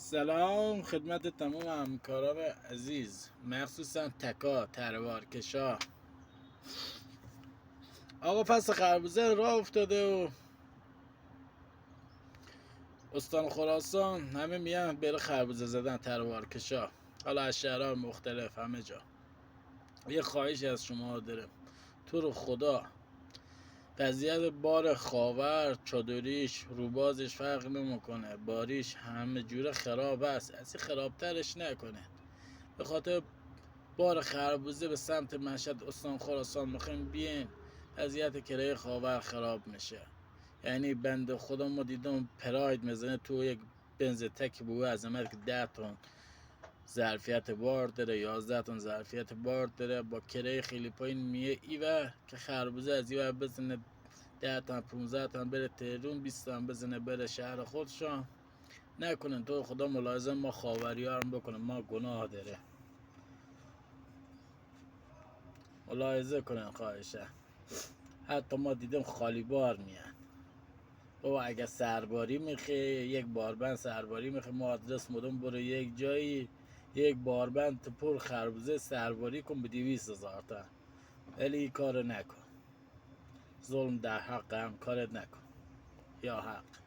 سلام خدمت تمام همکاران عزیز، مخصوصا تکا تروارکشا. آقا فصل خربوزه راه افتاده و استان خراسان همه میان بره خربوزه زدن تروارکشا، حالا از شهرها مختلف همه جا. یه خواهشی از شما دارم، تو رو خدا وضعیت بار خاور چادریش روبازش فرق نمیکنه، باریش همه جوره خراب است، از این خرابترش نکنه. به خاطر بار خربوزه به سمت مشهد استان خراسان میخوایم بیاین، وضعیت کرایه خاور خراب میشه. یعنی بنده خدا ما دیدم پراید میزنه تو یک بنز تک بوه عظمت که 10 تن ظرفیت بار داره، 11 تن ظرفیت بار داره، با کرایه خیلی پایین میه ایوه که خربوزه از ایوه بزنه 10 تن 15 تن بره تهرون، 20 تن بزنه بره شهر خودشان. نکنن تو خدا ملاحظه ما خاوریان بکنه، ما گناه داره، ملاحظه کنن خواهشه. حتی ما دیدم خالی بار میان. بابا اگه سرباری میخه یک باربند سرباری میخه، ما آدرس مدام برو یک جایی یک باربند پر خربوزه سرباری کن به 200,000 تا، ولی این کار نکن. ظلم در حق هم کارت نکن یا حق.